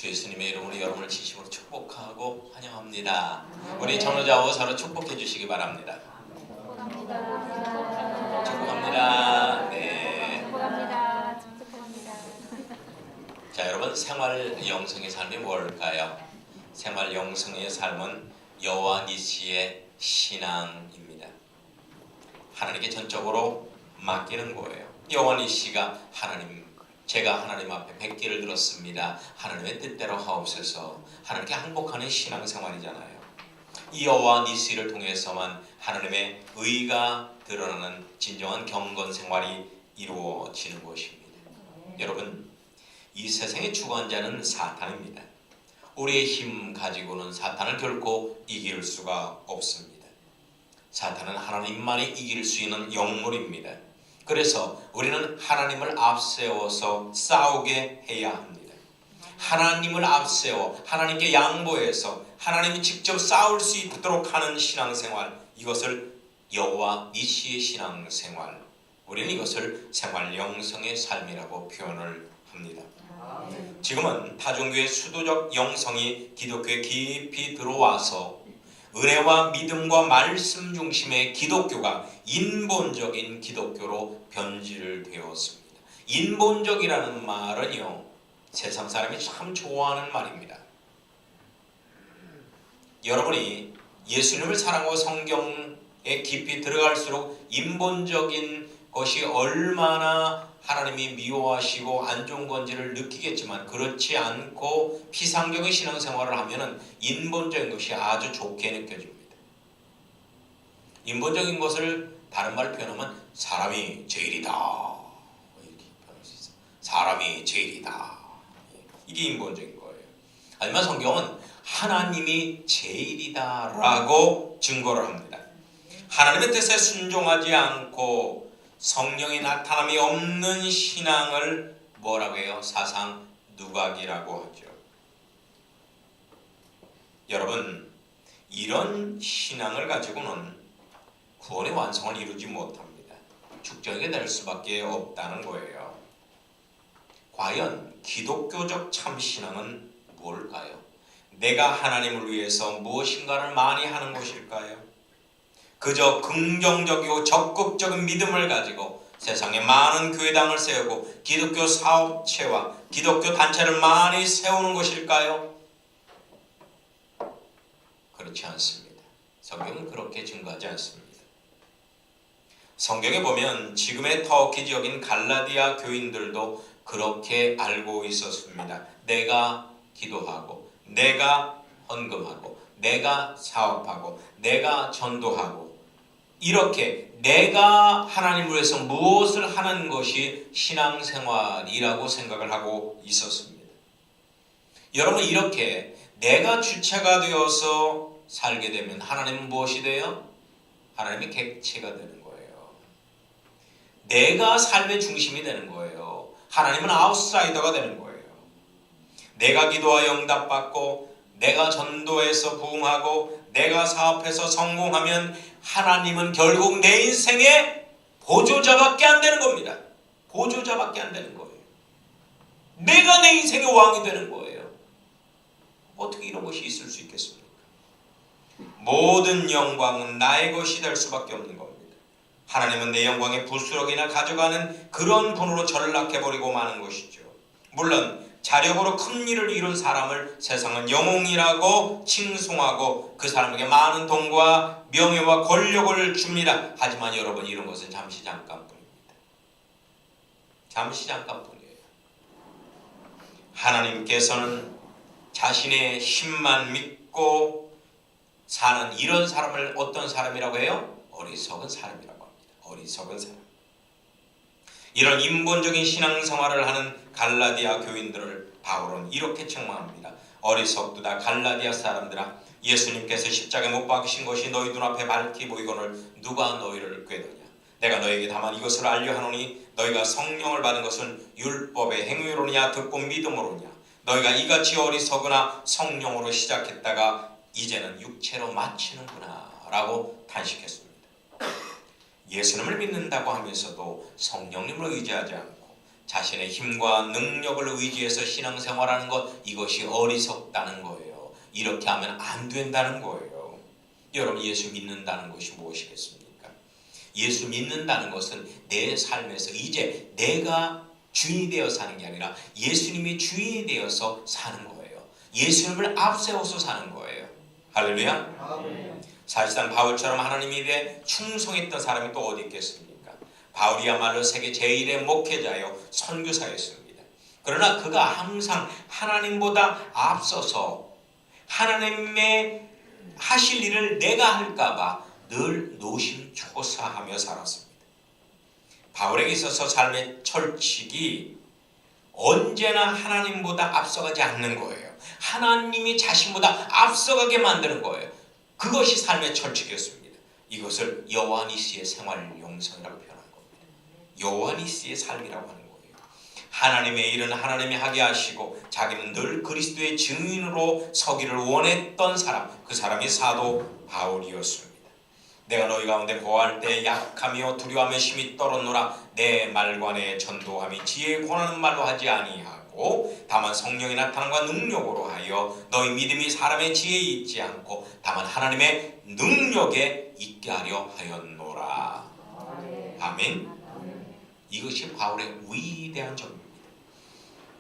주 예수님의 이름으로 여러분을 진심으로 축복하고 환영합니다. 우리 전우자와 서로 축복해 주시기 바랍니다. 축복합니다. 네. 축복합니다. 자, 여러분, 생활 영성의 삶이 뭘까요? 생활 영성의 삶은 여호와 니시의 신앙입니다. 하나님께 전적으로 맡기는 거예요. 여호와 니시가 제가 하나님 앞에 뵙기를 들었습니다. 하나님의 뜻대로 하옵소서. 하나님께 항복하는 신앙생활이잖아요. 이 여호와 니시를 통해서만 하나님의 의가 드러나는 진정한 경건생활이 이루어지는 것입니다. 여러분, 이 세상의 주관자는 사탄입니다. 우리의 힘 가지고는 사탄을 결코 이길 수가 없습니다. 사탄은 하나님만이 이길 수 있는 영물입니다. 그래서 우리는 하나님을 앞세워서 싸우게 해야 합니다. 하나님을 앞세워 하나님께 양보해서 하나님이 직접 싸울 수 있도록 하는 신앙생활, 이것을 여호와 니시의 신앙생활, 우리는 이것을 생활 영성의 삶이라고 표현을 합니다. 지금은 다중교회 수도적 영성이 기독교에 깊이 들어와서 은혜와 믿음과 말씀 중심의 기독교가 인본적인 기독교로 변질 되었습니다. 인본적이라는 말은요, 세상 사람이 참 좋아하는 말입니다. 여러분이 예수님을 사랑하고 성경에 깊이 들어갈수록 인본적인 것이 얼마나 하나님이 미워하시고 안 좋은 건지를 느끼겠지만, 그렇지 않고 피상적인 신앙생활을 하면 인본적인 것이 아주 좋게 느껴집니다. 인본적인 것을 다른 말로 표현하면 사람이 제일이다, 이렇게 표현할 수 있어요. 사람이 제일이다, 이게 인본적인 거예요. 하지만 성경은 하나님이 제일이다 라고 증거를 합니다. 하나님의 뜻에 순종하지 않고 성령의 나타남이 없는 신앙을 뭐라고 해요? 사상 누각이라고 하죠. 여러분, 이런 신앙을 가지고는 구원의 완성을 이루지 못합니다. 축적이 될 수밖에 없다는 거예요. 과연 기독교적 참신앙은 뭘까요? 내가 하나님을 위해서 무엇인가를 많이 하는 것일까요? 그저 긍정적이고 적극적인 믿음을 가지고 세상에 많은 교회당을 세우고 기독교 사업체와 기독교 단체를 많이 세우는 것일까요? 그렇지 않습니다. 성경은 그렇게 증거하지 않습니다. 성경에 보면 지금의 터키 지역인 갈라디아 교인들도 그렇게 알고 있었습니다. 내가 기도하고, 내가 헌금하고, 내가 사업하고, 내가 전도하고, 이렇게 내가 하나님을 위해서 무엇을 하는 것이 신앙생활이라고 생각을 하고 있었습니다. 여러분, 이렇게 내가 주체가 되어서 살게 되면 하나님은 무엇이 돼요? 하나님이 객체가 되는 거예요. 내가 삶의 중심이 되는 거예요. 하나님은 아웃사이더가 되는 거예요. 내가 기도하여 응답받고, 내가 전도해서 부흥하고, 내가 사업해서 성공하면 하나님은 결국 내 인생의 보조자밖에 안 되는 겁니다. 보조자밖에 안 되는 거예요. 내가 내 인생의 왕이 되는 거예요. 어떻게 이런 것이 있을 수 있겠습니까? 모든 영광은 나의 것이 될 수밖에 없는 겁니다. 하나님은 내 영광의 부스러기나 가져가는 그런 분으로 전락해버리고 마는 것이죠. 물론 자력으로 큰 일을 이룬 사람을 세상은 영웅이라고 칭송하고 그 사람에게 많은 돈과 명예와 권력을 줍니다. 하지만 여러분, 이런 것은 잠시 잠깐뿐입니다. 잠시 잠깐뿐이에요. 하나님께서는 자신의 힘만 믿고 사는 이런 사람을 어떤 사람이라고 해요? 어리석은 사람이라고 합니다. 어리석은 사람. 이런 인본적인 신앙생활을 하는 갈라디아 교인들을 바울은 이렇게 책망합니다. 어리석도다 갈라디아 사람들아, 예수님께서 십자가에 못 박으신 것이 너희 눈앞에 밝히 보이거늘 누가 너희를 꾀더냐? 내가 너희에게 다만 이것을 알려 하노니 너희가 성령을 받은 것은 율법의 행위로냐 듣고 믿음으로냐? 너희가 이같이 어리석으나 성령으로 시작했다가 이제는 육체로 마치는구나 라고 탄식했습니다. 예수님을 믿는다고 하면서도 성령님을 의지하지 않고 자신의 힘과 능력을 의지해서 신앙생활하는 것, 이것이 어리석다는 거예요. 이렇게 하면 안 된다는 거예요. 여러분, 예수 믿는다는 것이 무엇이겠습니까? 예수 믿는다는 것은 내 삶에서 이제 내가 주인이 되어 사는 게 아니라 예수님이 주인이 되어서 사는 거예요. 예수님을 앞세워서 사는 거예요. 할렐루야. 아멘. 사실상 바울처럼 하나님 일에 충성했던 사람이 또 어디 있겠습니까? 바울이야말로 세계 제1의 목회자요 선교사였습니다. 그러나 그가 항상 하나님보다 앞서서 하나님의 하실 일을 내가 할까봐 늘 노심초사하며 살았습니다. 바울에게 있어서 삶의 철칙이 언제나 하나님보다 앞서가지 않는 거예요. 하나님이 자신보다 앞서가게 만드는 거예요. 그것이 삶의 철칙이었습니다. 이것을 여호와니스의 생활 영성이라고 표현한 겁니다. 여호와니스의 삶이라고 하는 거예요. 하나님의 일은 하나님이 하게 하시고 자기는 늘 그리스도의 증인으로 서기를 원했던 사람, 그 사람이 사도 바울이었습니다. 내가 너희 가운데 거할 때 약하며 두려워하며 심히 떨었노라. 내 말과 내 전도함이 지혜에 권하는 말로 하지 아니하고 다만 성령의 나타남과 능력으로 하여 너희 믿음이 사람의 지혜에 있지 않고 다만 하나님의 능력에 있게 하려 하였노라. 아멘. 이것이 바울의 위대한 점입니다.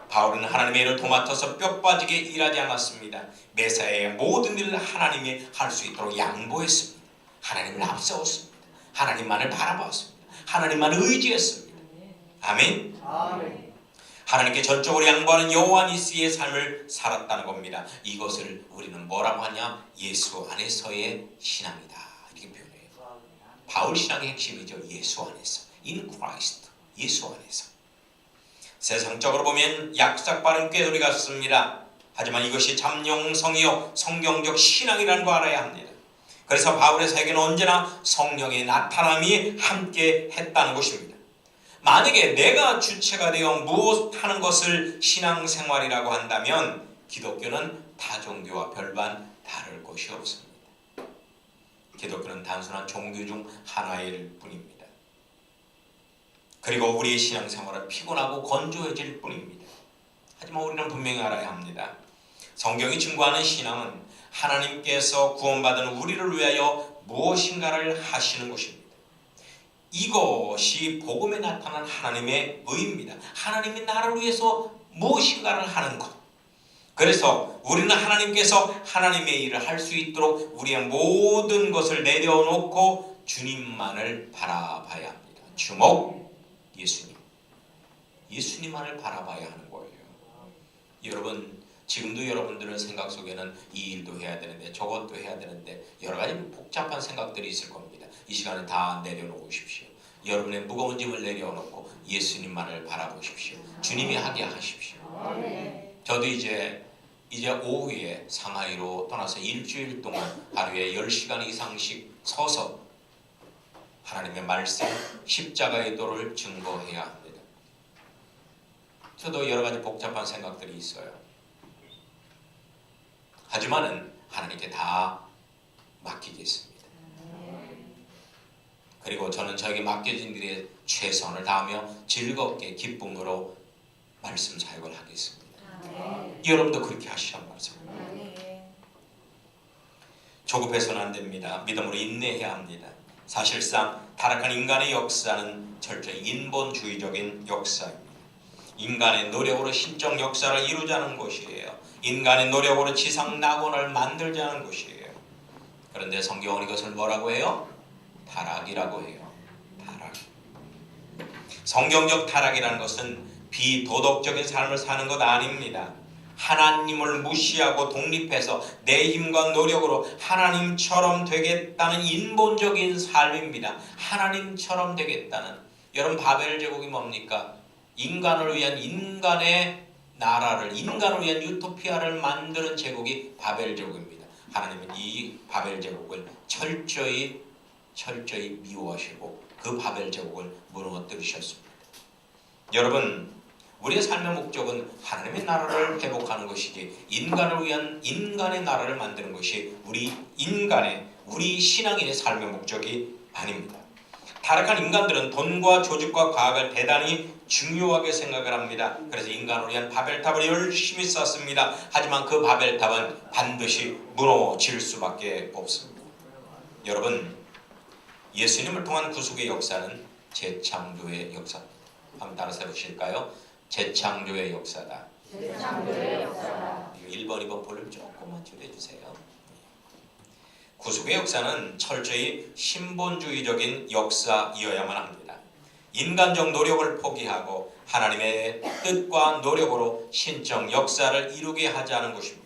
바울은 하나님의 일을 도맡아서 뼈 빠지게 일하지 않았습니다. 매사의 모든 일을 하나님이 할 수 있도록 양보했습니다. 하나님을 앞세웠습니다. 하나님만을 바라보았습니다. 하나님만을 의지했습니다. 아멘. 아멘. 하나님께 전적으로 양보하는 여호와니스의 삶을 살았다는 겁니다. 이것을 우리는 뭐라고 하냐? 예수 안에서의 신앙이다, 이렇게 표현해요. 바울 신앙의 핵심이죠. 예수 안에서, in Christ, 예수 안에서. 세상적으로 보면 약삭빠른 꾀소리 같습니다. 하지만 이것이 참영성이요 성경적 신앙이라는 거 알아야 합니다. 그래서 바울의 사역에는 언제나 성령의 나타남이 함께 했다는 것입니다. 만약에 내가 주체가 되어 무엇하는 것을 신앙생활이라고 한다면 기독교는 타종교와 별반 다를 것이 없습니다. 기독교는 단순한 종교 중 하나일 뿐입니다. 그리고 우리의 신앙생활은 피곤하고 건조해질 뿐입니다. 하지만 우리는 분명히 알아야 합니다. 성경이 증거하는 신앙은 하나님께서 구원받은 우리를 위하여 무엇인가를 하시는 것입니다. 이것이 복음에 나타난 하나님의 의입니다. 하나님이 나를 위해서 무엇인가를 하는 것. 그래서 우리는 하나님께서 하나님의 일을 할 수 있도록 우리의 모든 것을 내려놓고 주님만을 바라봐야 합니다. 주목, 예수님. 예수님만을 바라봐야 하는 거예요. 여러분, 지금도 여러분들의 생각 속에는 이 일도 해야 되는데 저것도 해야 되는데 여러 가지 복잡한 생각들이 있을 겁니다. 이 시간에 다 내려놓으십시오. 여러분의 무거운 짐을 내려놓고 예수님만을 바라보십시오. 주님이 하게 하십시오. 저도 이제 오후에 상하이로 떠나서 일주일 동안 하루에 10시간 이상씩 서서 하나님의 말씀, 십자가의 도를 증거해야 합니다. 저도 여러 가지 복잡한 생각들이 있어요. 하지만은 하나님께 다 맡기겠습니다. 그리고 저는 저에게 맡겨진 일에 최선을 다하며 즐겁게 기쁨으로 말씀 사역을 하겠습니다. 여러분도 그렇게 하시란 말씀입니다. 조급해서는 안 됩니다. 믿음으로 인내해야 합니다. 사실상 타락한 인간의 역사는 철저히 인본주의적인 역사입니다. 인간의 노력으로 신적 역사를 이루자는 것이에요. 인간의 노력으로 지상 낙원을 만들자는 것이에요. 그런데 성경은 이것을 뭐라고 해요? 타락이라고 해요. 타락. 성경적 타락이라는 것은 비도덕적인 삶을 사는 것 아닙니다. 하나님을 무시하고 독립해서 내 힘과 노력으로 하나님처럼 되겠다는 인본적인 삶입니다. 하나님처럼 되겠다는. 여러분, 바벨 제국이 뭡니까? 인간을 위한 인간의 나라를, 인간을 위한 유토피아를 만드는 제국이 바벨 제국입니다. 하나님은 이 바벨 제국을 철저히 미워하시고 그 바벨 제국을 무너뜨리셨습니다. 여러분, 우리의 삶의 목적은 하나님의 나라를 회복하는 것이지 인간을 위한 인간의 나라를 만드는 것이 우리 신앙인의 삶의 목적이 아닙니다. 타락한 인간들은 돈과 조직과 과학을 대단히 중요하게 생각을 합니다. 그래서 인간을 위한 바벨탑을 열심히 쌓습니다. 하지만 그 바벨탑은 반드시 무너질 수밖에 없습니다. 여러분, 예수님을 통한 구속의 역사는 재창조의 역사입니다. 한번 따라서 해보실까요? 재창조의 역사다. 재창조의 역사다. 1번, 2번 볼륨 조금만 줄여주세요. 구속의 역사는 철저히 신본주의적인 역사이어야만 합니다. 인간적 노력을 포기하고 하나님의 뜻과 노력으로 신적 역사를 이루게 하자는 것입니다.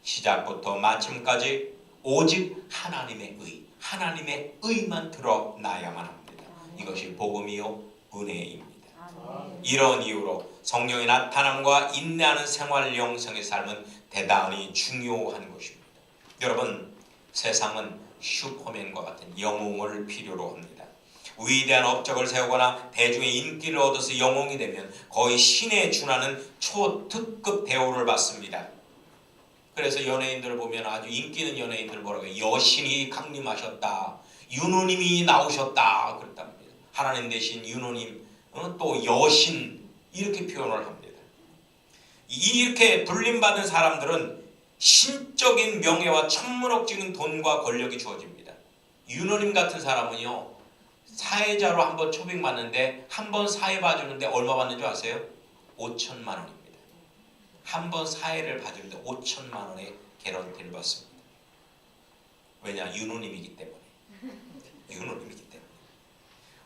시작부터 마침까지 오직 하나님의 의만 드러나야만 합니다. 이것이 복음이요 은혜입니다. 이런 이유로 성령의 나타남과 인내하는 생활 영성의 삶은 대단히 중요한 것입니다. 여러분, 세상은 슈퍼맨과 같은 영웅을 필요로 합니다. 위대한 업적을 세우거나 대중의 인기를 얻어서 영웅이 되면 거의 신에 준하는 초특급 대우를 받습니다. 그래서 연예인들을 보면 아주 인기 있는 연예인들 뭐라고 해요? 여신이 강림하셨다, 윤호님이 나오셨다 그랬답니다. 하나님 대신 윤호님, 또 여신 이렇게 표현을 합니다. 이렇게 불림받은 사람들은 신적인 명예와 천문학적인 돈과 권력이 주어집니다. 윤호님 같은 사람은요, 사회자로 한번 초빙받는데 한번 사회 봐주는데 얼마 받는 줄 아세요? 5천만 원입니다. 한번 사회를 봐주는데 5천만 원의 개런티를 받습니다. 왜냐? 윤호님이기 때문에. 윤호님이기 때문에.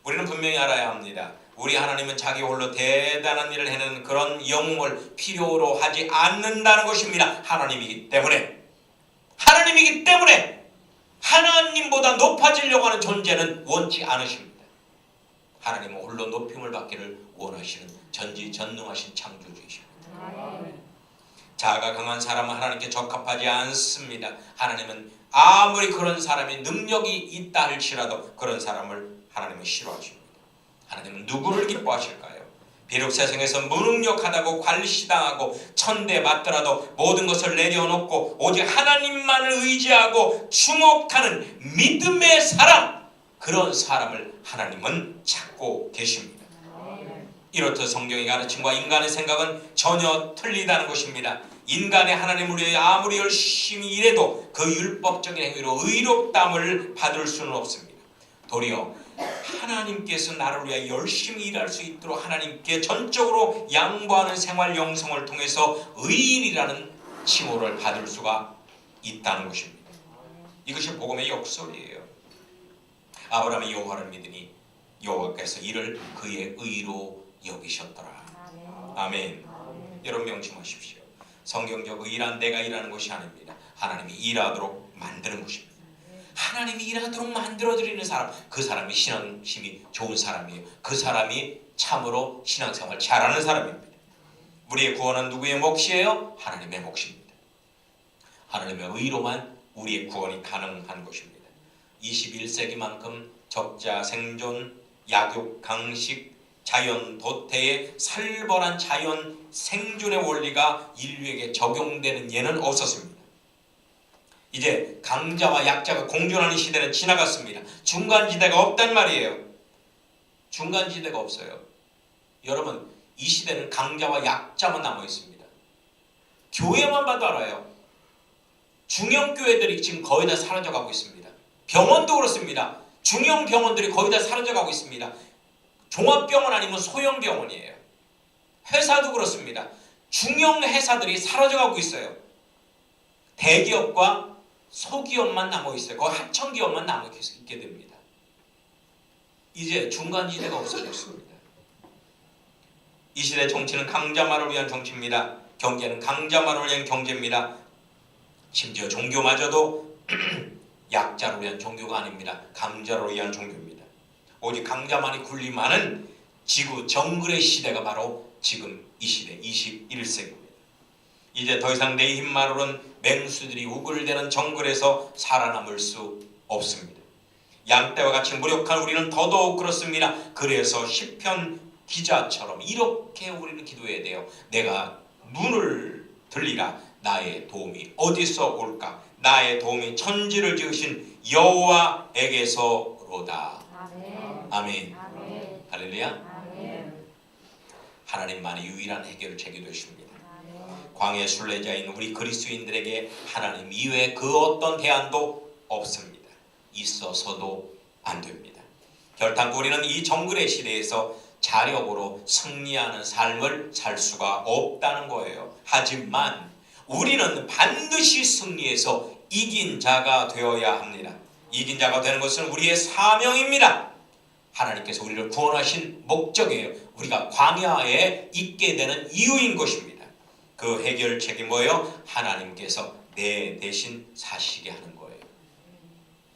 우리는 분명히 알아야 합니다. 우리 하나님은 자기 홀로 대단한 일을 해내는 그런 영웅을 필요로 하지 않는다는 것입니다. 하나님이기 때문에 하나님보다 높아지려고 하는 존재는 원치 않으십니다. 하나님은 홀로 높임을 받기를 원하시는 전지전능하신 창조주이십니다. 자아가 강한 사람은 하나님께 적합하지 않습니다. 하나님은 아무리 그런 사람이 능력이 있다 할지라도 그런 사람을 하나님은 싫어하십니다. 하나님은 누구를 기뻐하실까요? 비록 세상에서 무능력하다고 관시당하고 천대받더라도 모든 것을 내려놓고 오직 하나님만을 의지하고 주목하는 믿음의 사람, 그런 사람을 하나님은 찾고 계십니다. 이렇듯 성경의 가르침과 인간의 생각은 전혀 틀리다는 것입니다. 인간의 하나님을 위해 아무리 열심히 일해도 그 율법적인 행위로 의롭다함을 받을 수는 없습니다. 도리어 하나님께서 나를 위해 열심히 일할 수 있도록 하나님께 전적으로 양보하는 생활 영성을 통해서 의인이라는 칭호를 받을 수가 있다는 것입니다. 이것이 복음의 역설이에요. 아브라함이 여호와를 믿으니 여호와께서 이를 그의 의로 여기셨더라. 아멘. 여러분 명심하십시오. 성경적 의란 내가 일하는 것이 아닙니다. 하나님이 일하도록 만드는 것입니다. 하나님이 일하도록 만들어드리는 사람, 그 사람이 신앙심이 좋은 사람이에요. 그 사람이 참으로 신앙생활 잘하는 사람입니다. 우리의 구원은 누구의 몫이에요? 하나님의 몫입니다. 하나님의 의로만 우리의 구원이 가능한 것입니다. 21세기만큼 적자 생존, 약육 강식, 자연 도태의 살벌한 자연 생존의 원리가 인류에게 적용되는 예는 없었습니다. 이제 강자와 약자가 공존하는 시대는 지나갔습니다. 중간지대가 없단 말이에요. 중간지대가 없어요. 여러분, 이 시대는 강자와 약자만 남아 있습니다. 교회만 봐도 알아요. 중형교회들이 지금 거의 다 사라져가고 있습니다. 병원도 그렇습니다. 중형 병원들이 거의 다 사라져가고 있습니다. 종합병원 아니면 소형병원이에요. 회사도 그렇습니다. 중형 회사들이 사라져가고 있어요. 대기업과 소기업만 남아있어요. 거의 하청기업만 남아있게 됩니다. 이제 중간지대가 없어졌습니다. 이 시대 정치는 강자만을 위한 정치입니다. 경제는 강자만을 위한 경제입니다. 심지어 종교마저도 약자를 위한 종교가 아닙니다. 강자를 위한 종교입니다. 오직 강자만이 군림하는 지구 정글의 시대가 바로 지금 이 시대 21세기입니다. 이제 더 이상 내 힘만으로는 맹수들이 우글대는 정글에서 살아남을 수 없습니다. 양떼와 같이 무력한 우리는 더더욱 그렇습니다. 그래서 시편 기자처럼 이렇게 우리는 기도해야 돼요. 내가 눈을 들리라. 나의 도움이 어디서 올까? 나의 도움이 천지를 지으신 여호와에게서로다. 아멘. 아멘. 아멘. 할렐루야. 아멘. 하나님만이 유일한 해결책이 되십니다. 아멘. 광야의 순례자인 우리 그리스도인들에게 하나님 이외에 그 어떤 대안도 없습니다. 있어서도 안 됩니다. 결단코 우리는 이 정글의 시대에서 자력으로 승리하는 삶을 살 수가 없다는 거예요. 하지만 우리는 반드시 승리해서 이긴 자가 되어야 합니다. 이긴 자가 되는 것은 우리의 사명입니다. 하나님께서 우리를 구원하신 목적이에요. 우리가 광야에 있게 되는 이유인 것입니다. 그 해결책이 뭐예요? 하나님께서 내 대신 사시게 하는 거예요.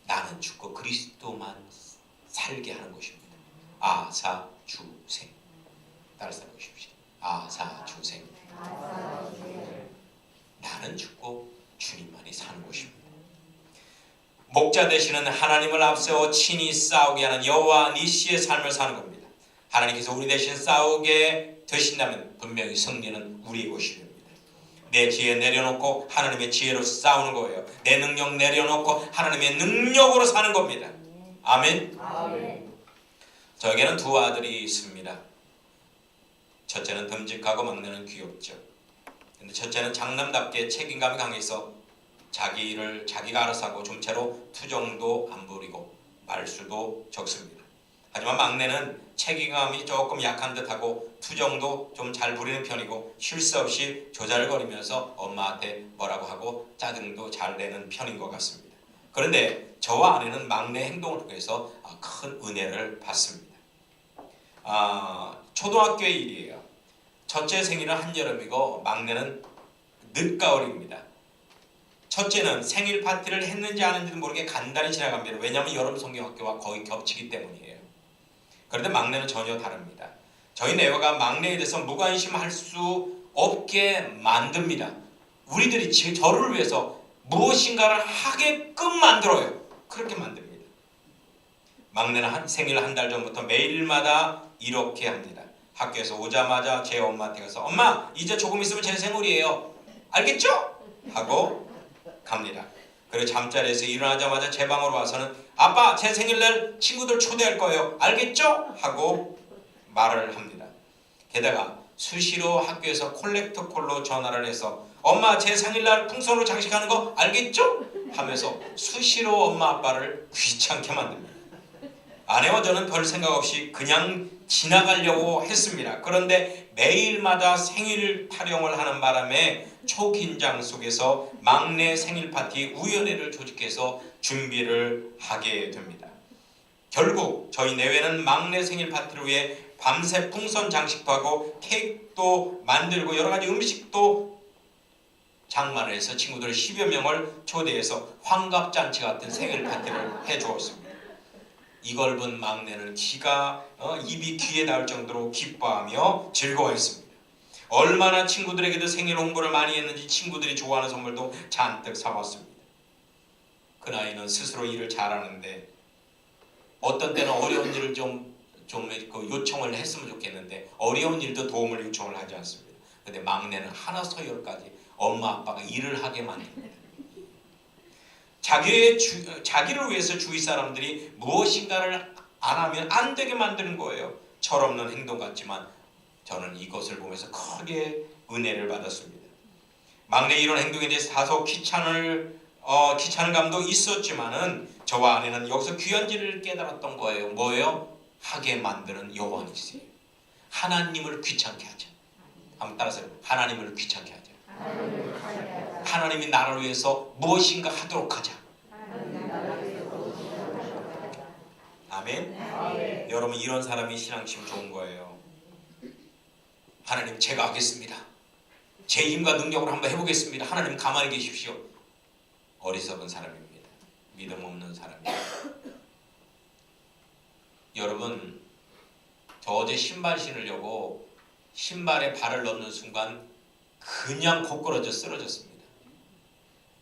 나는 죽고 그리스도만 살게 하는 것입니다. 아사주생. 따라서 보십시오. 아사주생. 나는 죽고 주님만이 사는 것입니다. 목자 되시는 하나님을 앞세워 친히 싸우게 하는 여호와 니시의 삶을 사는 겁니다. 하나님께서 우리 대신 싸우게 되신다면 분명히 승리는 우리의 것입니다. 내 지혜 내려놓고 하나님의 지혜로 싸우는 거예요. 내 능력 내려놓고 하나님의 능력으로 사는 겁니다. 아멘. 아멘. 저에게는 두 아들이 있습니다. 첫째는 듬직하고 막내는 귀엽죠. 근데 첫째는 장남답게 책임감이 강해서 자기가 알아서 하고 좀채로 투정도 안 부리고 말수도 적습니다. 하지만 막내는 책임감이 조금 약한 듯하고 투정도 좀 잘 부리는 편이고 실수 없이 조잘거리면서 엄마한테 뭐라고 하고 짜증도 잘 내는 편인 것 같습니다. 그런데 저와 아내는 막내 행동을 통해서 큰 은혜를 받습니다. 초등학교의 일이에요. 첫째 생일은 한여름이고 막내는 늦가을입니다. 첫째는 생일 파티를 했는지 안 했는지도 모르게 간단히 지나갑니다. 왜냐하면 여름 성경학교와 거의 겹치기 때문이에요. 그런데 막내는 전혀 다릅니다. 저희 내외가 막내에 대해서 무관심할 수 없게 만듭니다. 우리들이 저를 위해서 무엇인가를 하게끔 만들어요. 그렇게 만듭니다. 막내는 생일 한 달 전부터 매일마다 이렇게 합니다. 학교에서 오자마자 제 엄마한테 가서 엄마 이제 조금 있으면 제 생일이에요. 알겠죠? 하고 갑니다. 그리고 잠자리에서 일어나자마자 제 방으로 와서는 아빠 제 생일날 친구들 초대할 거예요. 알겠죠? 하고 말을 합니다. 게다가 수시로 학교에서 콜렉트 콜로 전화를 해서 엄마 제 생일날 풍선으로 장식하는 거 알겠죠? 하면서 수시로 엄마 아빠를 귀찮게 만듭니다. 아내와 저는 별 생각 없이 그냥 지나가려고 했습니다. 그런데 매일마다 생일 타령을 하는 바람에 초긴장 속에서 막내 생일 파티 우연회를 조직해서 준비를 하게 됩니다. 결국 저희 내외는 막내 생일 파티를 위해 밤새 풍선 장식도 하고 케이크도 만들고 여러가지 음식도 장만을 해서 친구들 10여 명을 초대해서 환갑잔치 같은 생일 파티를 해주었습니다. 이걸 본 막내는 입이 귀에 닿을 정도로 기뻐하며 즐거워했습니다. 얼마나 친구들에게도 생일 홍보를 많이 했는지 친구들이 좋아하는 선물도 잔뜩 사왔습니다. 그 나이는 스스로 일을 잘하는데 어떤 때는 어려운 일을 좀 요청을 했으면 좋겠는데 어려운 일도 도움을 요청을 하지 않습니다. 그런데 막내는 하나서 열까지 엄마 아빠가 일을 하게 만듭니다. 자기를 위해서 주위 사람들이 무엇인가를 안 하면 안 되게 만드는 거예요. 철없는 행동 같지만 저는 이것을 보면서 크게 은혜를 받았습니다. 막내 이런 행동에 대해서 다소 귀찮은 감도 있었지만은 저와 아내는 여기서 귀한 진리를 깨달았던 거예요. 뭐예요? 하게 만드는 여호와니시요. 하나님을 귀찮게 하자. 한번 따라서 하나님을 귀찮게 하자. 하나님이 나를 위해서 무엇인가 하도록 하자. 아멘. 아멘. 여러분 이런 사람이 신앙심 좋은 거예요. 하나님 제가 하겠습니다. 제 힘과 능력으로 한번 해보겠습니다. 하나님 가만히 계십시오. 어리석은 사람입니다. 믿음 없는 사람입니다. 여러분 저 어제 신발 신으려고 신발에 발을 넣는 순간 그냥 고꾸라져 쓰러졌습니다.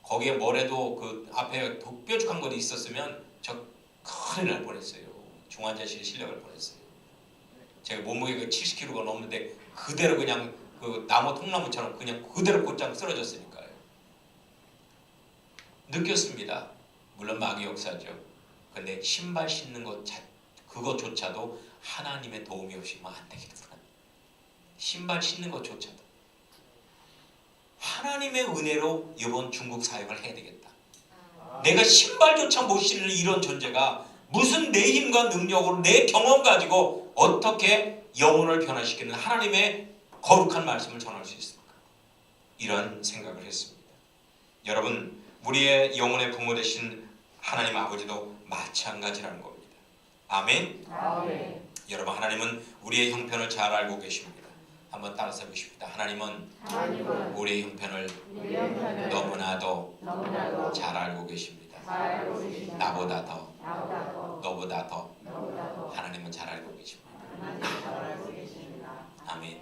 거기에 뭐래도 그 앞에 뾰족한 것이 있었으면 저 큰일 날 뻔했어요. 중환자실에 실려갈 뻔했어요. 제가 몸무게가 70kg가 넘는데 그대로 그냥 그 나무 통나무처럼 그냥 그대로 곧장 쓰러졌으니까요. 느꼈습니다. 물론 마귀 역사죠. 근데 신발 신는 것 그것조차도 하나님의 도움이 없이면 안 되겠구나. 신발 신는 것조차도 하나님의 은혜로 이번 중국 사역을 해야 되겠다. 내가 신발조차 못 신는 이런 존재가 무슨 내 힘과 능력으로 내 경험 가지고 어떻게 영혼을 변화시키는 하나님의 거룩한 말씀을 전할 수 있습니까? 이런 생각을 했습니다. 여러분, 우리의 영혼의 부모 되신 하나님 아버지도 마찬가지라는 겁니다. 아멘? 아멘. 여러분, 하나님은 우리의 형편을 잘 알고 계십니다. 한번 따라서 해보십시다. 하나님은 우리의 형편을 너무나도 잘 알고 계십니다. 나보다 더, 너보다 더 하나님은 잘 알고 계십니다. 아멘.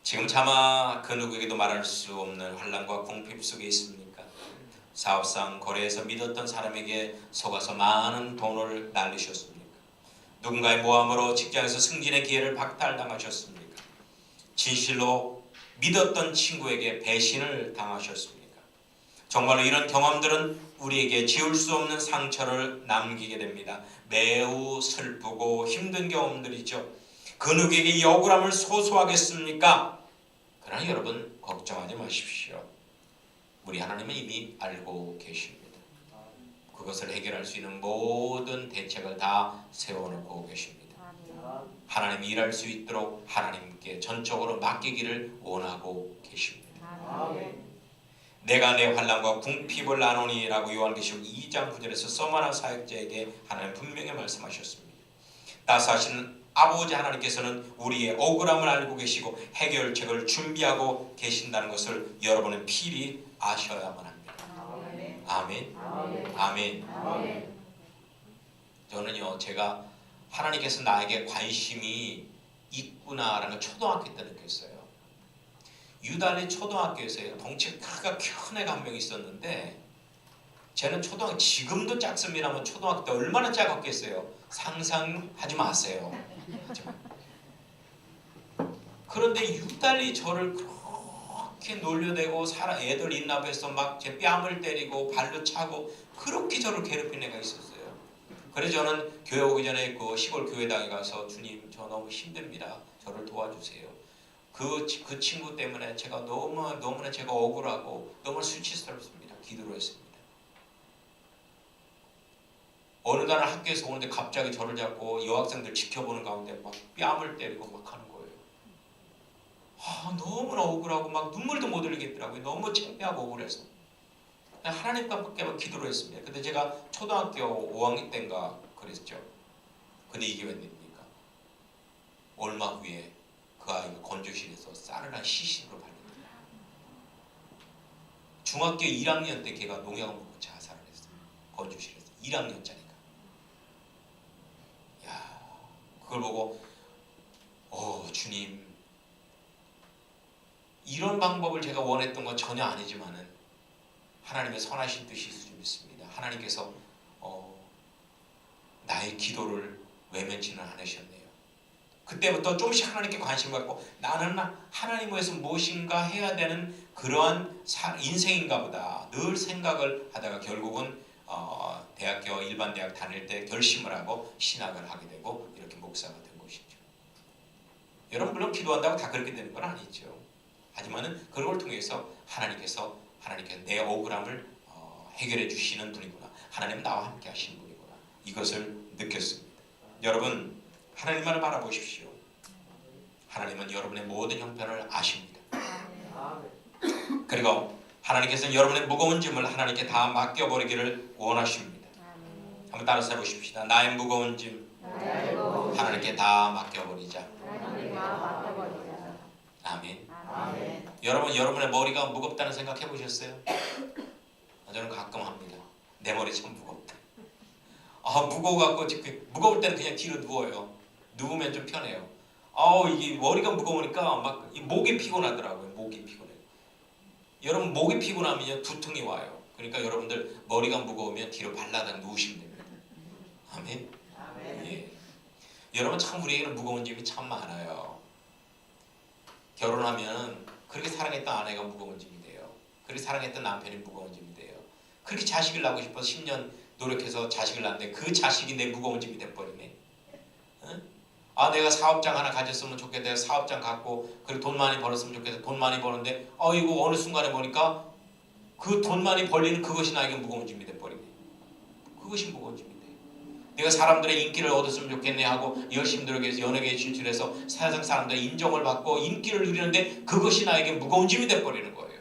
지금 차마 그 누구에게도 말할 수 없는 환난과 궁핍 속에 있습니까? 사업상 거래에서 믿었던 사람에게 속아서 많은 돈을 날리셨습니까? 누군가의 모함으로 직장에서 승진의 기회를 박탈당하셨습니까? 진실로 믿었던 친구에게 배신을 당하셨습니까? 정말로 이런 경험들은 우리에게 지울 수 없는 상처를 남기게 됩니다. 매우 슬프고 힘든 경험들이죠. 그 누구에게 이 억울함을 소소하겠습니까? 그러나 여러분, 걱정하지 마십시오. 우리 하나님은 이미 알고 계십니다. 그것을 해결할 수 있는 모든 대책을 다 세워놓고 계십니다. 하나님이 일할 수 있도록 하나님께 전적으로 맡기기를 원하고 계십니다. 내가 내 환난과 궁핍을 나누니라고 요한계시록 2장 9절에서 서머나 사역자에게 하나님 분명히 말씀하셨습니다. 따스하신 아버지 하나님께서는 우리의 억울함을 알고 계시고 해결책을 준비하고 계신다는 것을 여러분은 필히 아셔야만 합니다. 아멘. 아멘. 저는요, 제가 하나님께서 나에게 관심이 있구나라는 걸 초등학교 때 느꼈어요. 유달리 초등학교에서 덩치가 큰 애가 한 명 있었는데, 쟤는 지금도 작습니다만 초등학교 때 얼마나 작았겠어요. 상상하지 마세요. 그런데 유달리 저를 그렇게 놀려대고 애들 있나봐서 막 제 뺨을 때리고 발로 차고 그렇게 저를 괴롭힌 애가 있었어요. 그래서 저는 교회 오기 전에 그 시골 교회당에 가서 주님, 저 너무 힘듭니다. 저를 도와주세요. 그 친구 때문에 제가 너무나 제가 억울하고 너무 수치스럽습니다. 기도를 했습니다. 어느 날 학교에서 오는데 갑자기 저를 잡고 여학생들 지켜보는 가운데 막 뺨을 때리고 막 하는 거예요. 너무나 억울하고 막 눈물도 못 흘리겠더라고요. 너무 창피하고 억울해서. 하나님께 기도를 했습니다. 근데 제가 초등학교 5학년 때인가 그랬죠. 근데 이게 웬일입니까? 얼마 후에 그 아이가 건조실에서 싸늘한 시신으로 발견됩니다. 중학교 1학년 때 걔가 농약을 먹고 자살을 했어요. 건조실에서 1학년짜리가. 그걸 보고 주님, 이런 방법을 제가 원했던 건 전혀 아니지만은 하나님의 선하신 뜻이 있을 줄 믿습니다. 하나님께서 나의 기도를 외면치는 않으셨네요. 그때부터 조금씩 하나님께 관심 갖고 나는 하나님 위해서 무엇인가 해야 되는 그러한 인생인가 보다 늘 생각을 하다가 결국은 대학교 일반 대학 다닐 때 결심을 하고 신학을 하게 되고 이렇게 목사가 된 것이죠. 여러분, 물론 기도한다고 다 그렇게 되는 건 아니죠. 하지만은 그걸 통해서 하나님께 내 억울함을 해결해 주시는 분이구나. 하나님은 나와 함께 하시는 분이구나. 이것을 느꼈습니다. 여러분, 하나님만을 바라보십시오. 하나님은 여러분의 모든 형편을 아십니다. 그리고 하나님께서는 여러분의 무거운 짐을 하나님께 다 맡겨버리기를 원하십니다. 한번 따라서 해보십시다. 나의 무거운 짐 하나님께 다 맡겨버리자. 아멘. 여러분, 여러분의 머리가 무겁다는 생각 해보셨어요? 저는 가끔 합니다. 내 머리 참 무겁다. 무거워갖고 무거울 때는 그냥 뒤로 누워요. 누우면 좀 편해요. 이게 머리가 무거우니까 막 목이 피곤하더라고요. 목이 피곤해요. 여러분, 목이 피곤하면 두통이 와요. 그러니까 여러분들 머리가 무거우면 뒤로 발라다 누우시면 됩니다. 아멘. 예. 여러분, 참 우리에게는 무거운 짐이 참 많아요. 결혼하면 그렇게 사랑했던 아내가 무거운 짐이 돼요. 그렇게 사랑했던 남편이 무거운 짐이 돼요. 그렇게 자식을 낳고 싶어서 10년 노력해서 자식을 낳는데 그 자식이 내 무거운 짐이 돼버리네. 응? 아, 내가 사업장 하나 가졌으면 좋겠다. 내가 사업장 갖고 그리고 돈 많이 벌었으면 좋겠다. 돈 많이 버는데 이거 어느 순간에 보니까 그 돈 많이 벌리는 그것이 나에게 무거운 짐이 돼버리네. 그것이 무거운 짐이 돼. 내가 사람들의 인기를 얻었으면 좋겠네 하고 열심히 노력해서 연예계에 진출해서 세상 사람들의 인정을 받고 인기를 누리는데 그것이 나에게 무거운 짐이 돼버리는 거예요.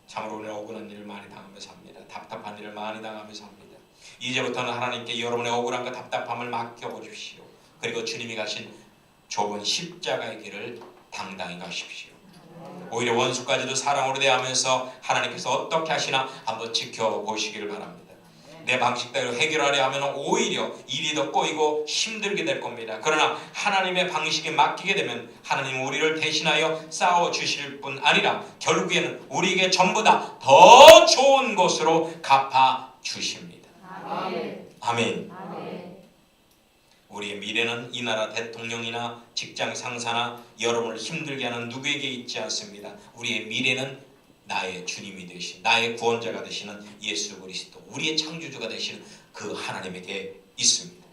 참으로 오늘 억울한 일을 많이 당하면서 합니다. 답답한 일을 많이 당하면서 합니다. 이제부터는 하나님께 여러분의 억울함과 답답함을 맡겨보십시오. 그리고 주님이 가신 좁은 십자가의 길을 당당히 가십시오. 오히려 원수까지도 사랑으로 대하면서 하나님께서 어떻게 하시나 한번 지켜보시기를 바랍니다. 내 방식대로 해결하려 하면 오히려 일이 더 꼬이고 힘들게 될 겁니다. 그러나 하나님의 방식에 맡기게 되면 하나님은 우리를 대신하여 싸워주실 뿐 아니라 결국에는 우리에게 전부 다 더 좋은 것으로 갚아주십니다. 아멘. 아멘. 아멘. 우리의 미래는 이 나라 대통령이나 직장 상사나 여러분을 힘들게 하는 누구에게 있지 않습니다. 우리의 미래는 나의 주님이 되신, 나의 구원자가 되시는 예수 그리스도, 우리의 창조주가 되시는 그 하나님에게 있습니다.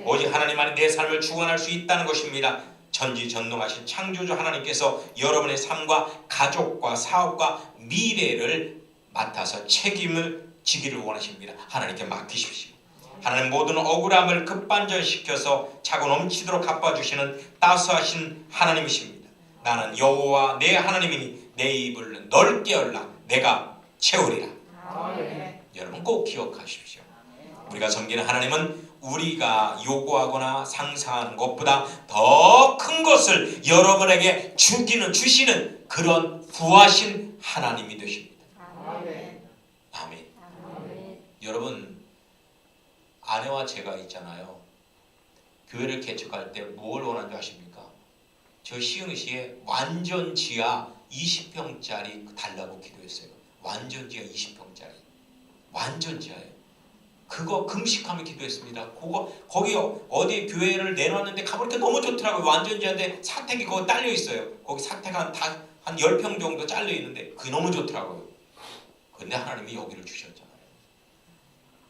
오직 하나님만이 내 삶을 주관할 수 있다는 것입니다. 전지전능하신 창조주 하나님께서 여러분의 삶과 가족과 사업과 미래를 맡아서 책임을 지기를 원하십니다. 하나님께 맡기십시오. 하나님 모든 억울함을 급반전시켜서 차고 넘치도록 갚아주시는 따스하신 하나님이십니다. 나는 여호와 내 하나님이니 내 입을 넓게 열라 내가 채우리라. 아멘. 여러분 꼭 기억하십시오. 우리가 섬기는 하나님은 우리가 요구하거나 상상하는 것보다 더 큰 것을 여러분에게 주시는 그런 후하신 하나님이 되십니다. 아멘. 아멘. 아멘. 여러분, 아내와 제가 있잖아요. 교회를 개척할 때 뭘 원한 줄 아십니까? 저 시흥시에 완전 지하 20평짜리 달라고 기도했어요. 완전 지하 20평짜리. 완전 지하예요. 그거 금식하며 기도했습니다. 거기 어디 교회를 내놨는데 가보니까 너무 좋더라고요. 완전 지하인데 사택이 거기 딸려 있어요. 거기 사택 한 10평 정도 잘려 있는데 그게 너무 좋더라고요. 근데 하나님이 여기를 주셨잖아요.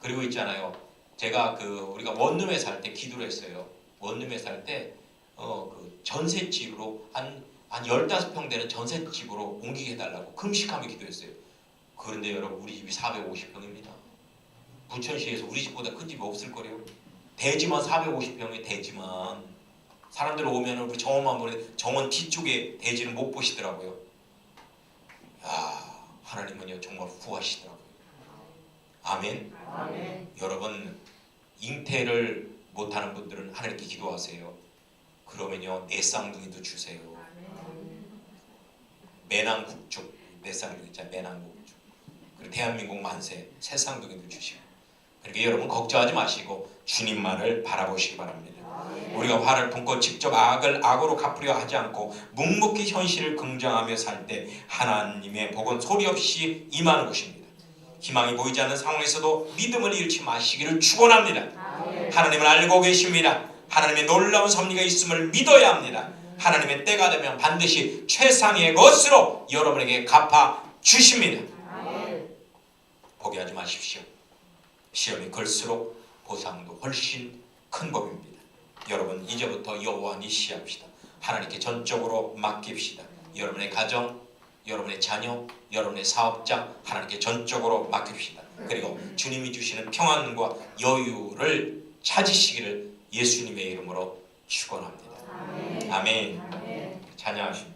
그리고 있잖아요. 제가 우리가 원룸에 살 때 기도를 했어요. 원룸에 살 때 그 전셋집으로 한 15평 되는 전셋집으로 옮기게 해달라고 금식하며 기도했어요. 그런데 여러분 우리 집이 450평입니다. 부천시에서 우리 집보다 큰 집이 없을 거래요. 대지만 450평이 대지만 사람들 오면 우리 정원만 보는데 정원 뒤쪽에 대지는 못 보시더라고요. 야, 하나님은요 정말 후하시더라고요. 아멘. 아멘. 여러분 잉태를 못하는 분들은 하나님께 기도하세요. 그러면요 내 쌍둥이도 주세요. 매낭국죽 내 쌍둥이 있잖아요. 매낭국죽. 그리고 대한민국 만세 새 쌍둥이도 주시고. 그러니까 여러분 걱정하지 마시고 주님만을 바라보시기 바랍니다. 우리가 화를 품고 직접 악으로 갚으려 하지 않고 묵묵히 현실을 긍정하며 살 때 하나님의 복은 소리 없이 임하는 것입니다. 희망이 보이지 않는 상황에서도 믿음을 잃지 마시기를 축원합니다. 하나님을 알고 계십니다. 하나님의 놀라운 섭리가 있음을 믿어야 합니다. 하나님의 때가 되면 반드시 최상의 것으로 여러분에게 갚아 주십니다. 포기하지 마십시오. 시험이 걸수록 보상도 훨씬 큰 법입니다. 여러분 이제부터 여호와 니시합시다. 하나님께 전적으로 맡깁시다. 여러분의 가정, 여러분의 자녀, 여러분의 사업장 하나님께 전적으로 맡깁시다. 그리고 주님이 주시는 평안과 여유를 찾으시기를 예수님의 이름으로 축원합니다. 아멘. 찬양하십니다.